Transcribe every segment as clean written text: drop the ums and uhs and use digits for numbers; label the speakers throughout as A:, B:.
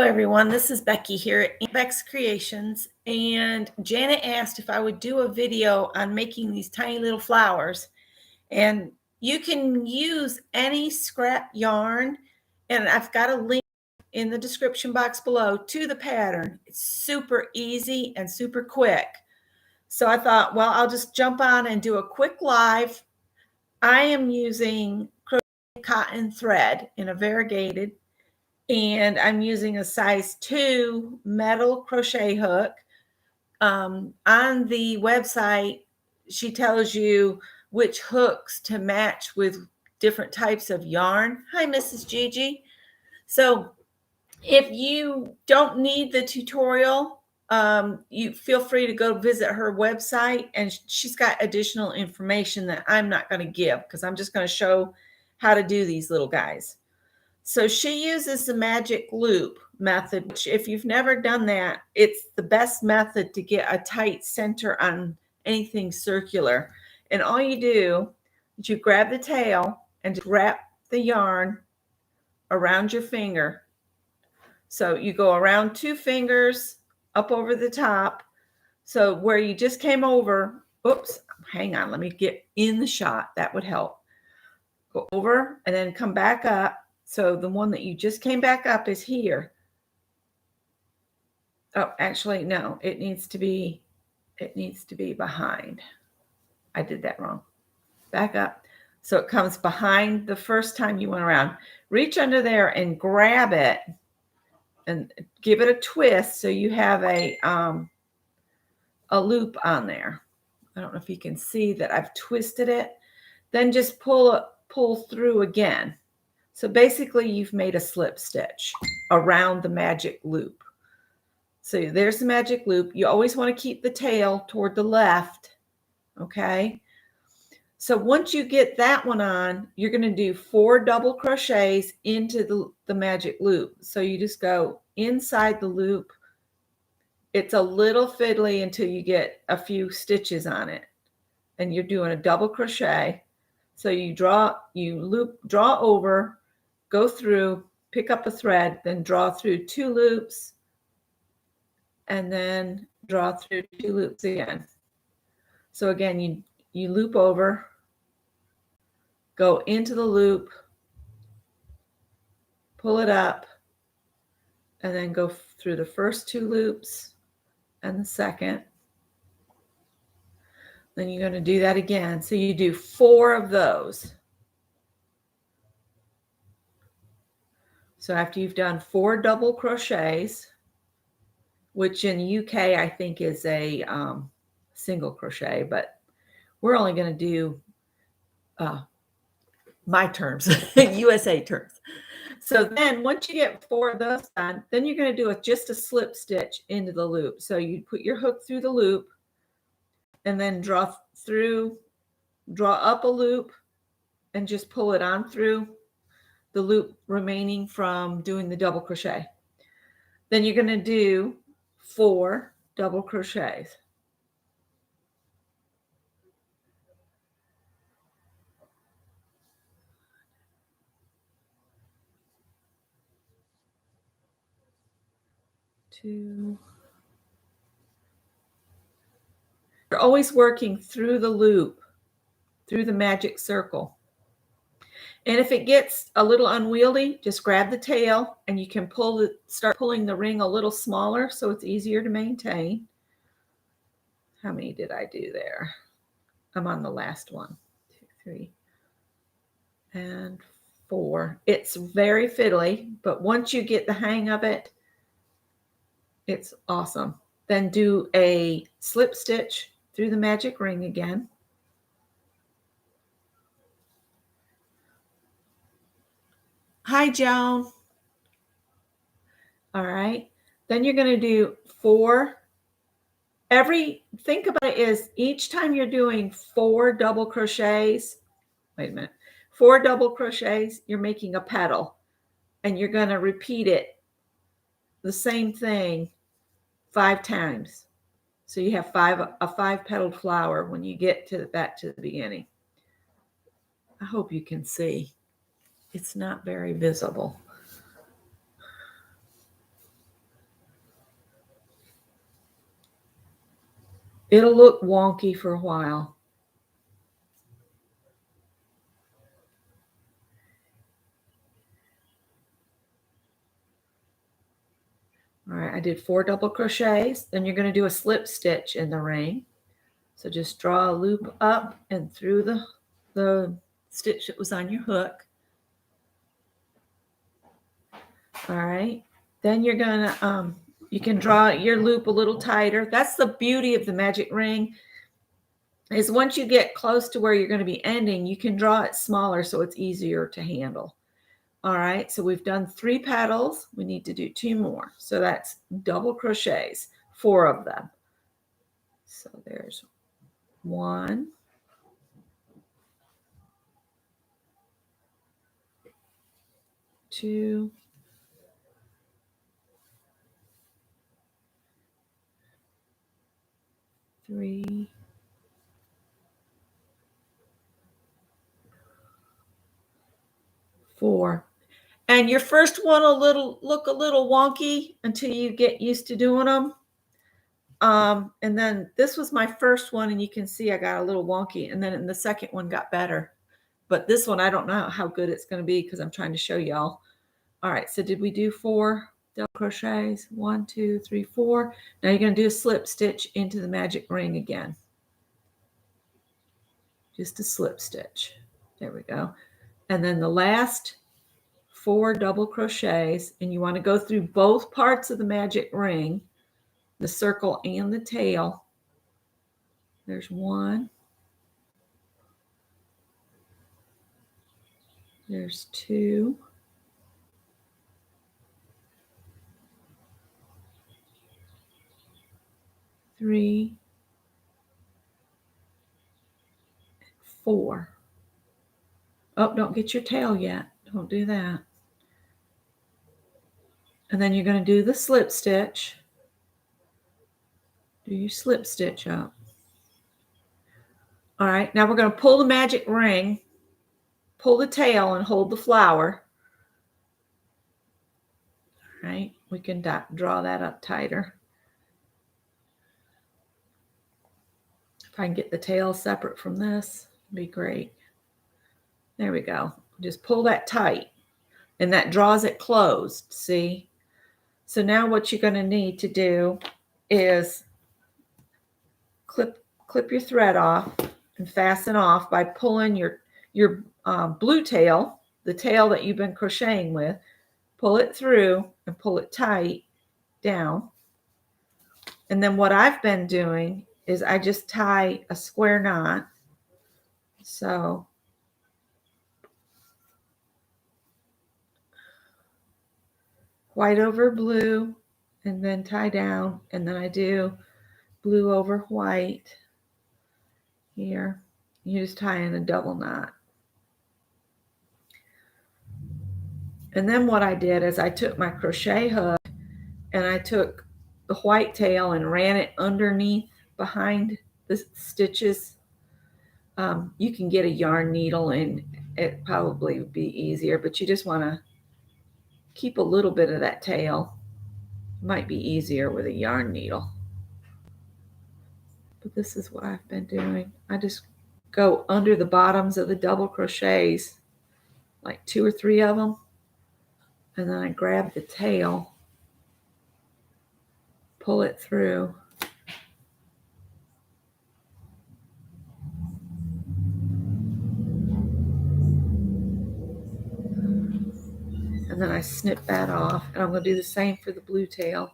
A: everyone, this is Becky here at Bex Creations, and Janet asked if I would do a video on making these tiny little flowers. And you can use any scrap yarn, and I've got a link in the description box below to the pattern. It's super easy and super quick. So I thought, well, I'll just jump on and do a quick live. I am using crocheted cotton thread in a variegated, and I'm using a size 2 metal crochet hook. On the website, she tells you which hooks to match with different types of yarn. Hi, Mrs. Gigi. So if you don't need the tutorial, you feel free to go visit her website, and she's got additional information that I'm not going to give because I'm just going to show how to do these little guys. So she uses the magic loop method, which if you've never done that, it's the best method to get a tight center on anything circular. And all you do is you grab the tail and just wrap the yarn around your finger. So you go around 2 fingers up over the top. So where you just came over, oops, hang on, let me get in the shot. That would help. Go over and then come back up. So the one that you just came back up is here. Oh, actually, no, it needs to be behind. I did that wrong. Back up. So it comes behind the first time you went around. Reach under there and grab it and give it a twist so you have a loop on there. I don't know if you can see that I've twisted it. Then just pull through again. So basically you've made a slip stitch around the magic loop. So there's the magic loop. You always want to keep the tail toward the left. Okay. So once you get that one on, you're going to do 4 double crochets into the magic loop. So you just go inside the loop. It's a little fiddly until you get a few stitches on it. And you're doing a double crochet. So you draw over, go through, pick up a thread, then draw through 2 loops, and then draw through 2 loops again. So again, you loop over, go into the loop, pull it up, and then go through the first 2 loops and the second. Then you're going to do that again. So you do 4 of those. So after you've done 4 double crochets, which in UK I think is a single crochet, but we're only going to do my terms, USA terms. So then once you get 4 of those done, then you're going to do just a slip stitch into the loop. So you put your hook through the loop and then draw up a loop and just pull it on through the loop remaining from doing the double crochet. Then you're going to do 4 double crochets. You're always working through the loop, through the magic circle. And if it gets a little unwieldy, just grab the tail and you can start pulling the ring a little smaller so it's easier to maintain. How many did I do there? I'm on the last one. 2, 3, and 4. It's very fiddly, but once you get the hang of it, it's awesome. Then do a slip stitch through the magic ring again. Hi, Joan. All right. Then you're going to do 4. Think about it is each time you're doing 4 double crochets, 4 double crochets, you're making a petal, and you're going to repeat it the same thing 5 times. So you have a 5-petaled flower when you get back to the beginning. I hope you can see. It's not very visible. It'll look wonky for a while. All right, I did 4 double crochets. Then you're going to do a slip stitch in the ring. So just draw a loop up and through the stitch that was on your hook. All right. Then you're going to, you can draw your loop a little tighter. That's the beauty of the magic ring, is once you get close to where you're going to be ending, you can draw it smaller so it's easier to handle. All right, so we've done 3 petals. We need to do 2 more. So that's double crochets, 4 of them. So there's 1, 2, 3, 4. And your first one will look a little wonky until you get used to doing them. And then this was my first one, and you can see I got a little wonky, and then the second one got better. But this one, I don't know how good it's going to be because I'm trying to show y'all. All right, so did we do 4 double crochets? 1, 2, 3, 4. Now you're going to do a slip stitch into the magic ring again. Just a slip stitch. There we go. And then the last 4 double crochets, and you want to go through both parts of the magic ring, the circle and the tail. There's 1. There's 2. 3, 4. Oh, don't get your tail yet. Don't do that. And then you're going to do the slip stitch. Do your slip stitch up. All right, now we're going to pull the magic ring, pull the tail, and hold the flower. All right, we can draw that up tighter. If I can get the tail separate from this, it'd be great. There we go. Just pull that tight, and that draws it closed, see? So now what you're going to need to do is clip your thread off and fasten off by pulling your blue tail, the tail that you've been crocheting with, pull it through and pull it tight down. And then what I've been doing is I just tie a square knot. So white over blue and then tie down, and then I do blue over white here. You just tie in a double knot. And then what I did is I took my crochet hook and I took the white tail and ran it underneath behind the stitches. You can get a yarn needle and it probably would be easier, but you just want to keep a little bit of that tail. Might be easier with a yarn needle. But this is what I've been doing. I just go under the bottoms of the double crochets, like 2 or 3 of them, and then I grab the tail, pull it through, and then I snip that off, and I'm going to do the same for the blue tail.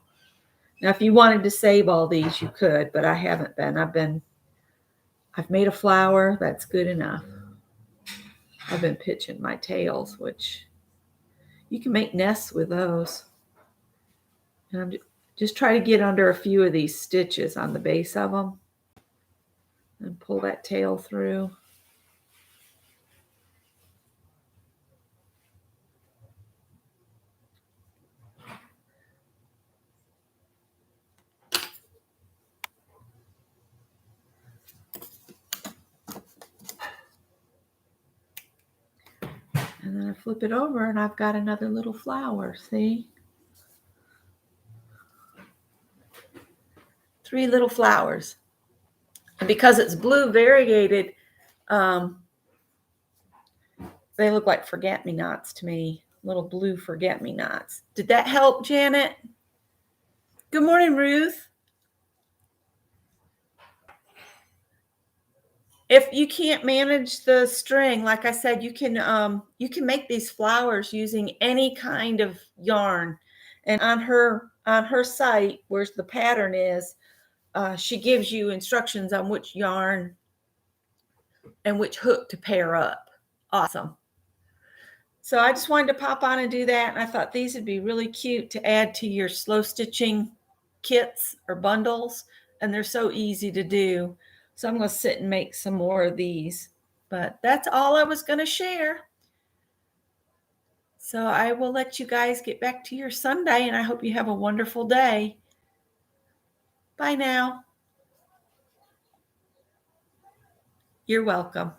A: Now, if you wanted to save all these, you could, but I haven't been. I've made a flower. That's good enough. I've been pitching my tails, which you can make nests with those. And I'm just try to get under a few of these stitches on the base of them and pull that tail through. And then I flip it over and I've got another little flower, see? 3 little flowers. because it's blue variegated, they look like forget-me-nots to me, little blue forget-me-nots. Did that help, Janet? Good morning, Ruth. If you can't manage the string, like I said, you can make these flowers using any kind of yarn. And on her site, where the pattern is, she gives you instructions on which yarn and which hook to pair up. Awesome. So I just wanted to pop on and do that. And I thought these would be really cute to add to your slow stitching kits or bundles. And they're so easy to do. So I'm going to sit and make some more of these. But that's all I was going to share. So I will let you guys get back to your Sunday, and I hope you have a wonderful day. Bye now. You're welcome.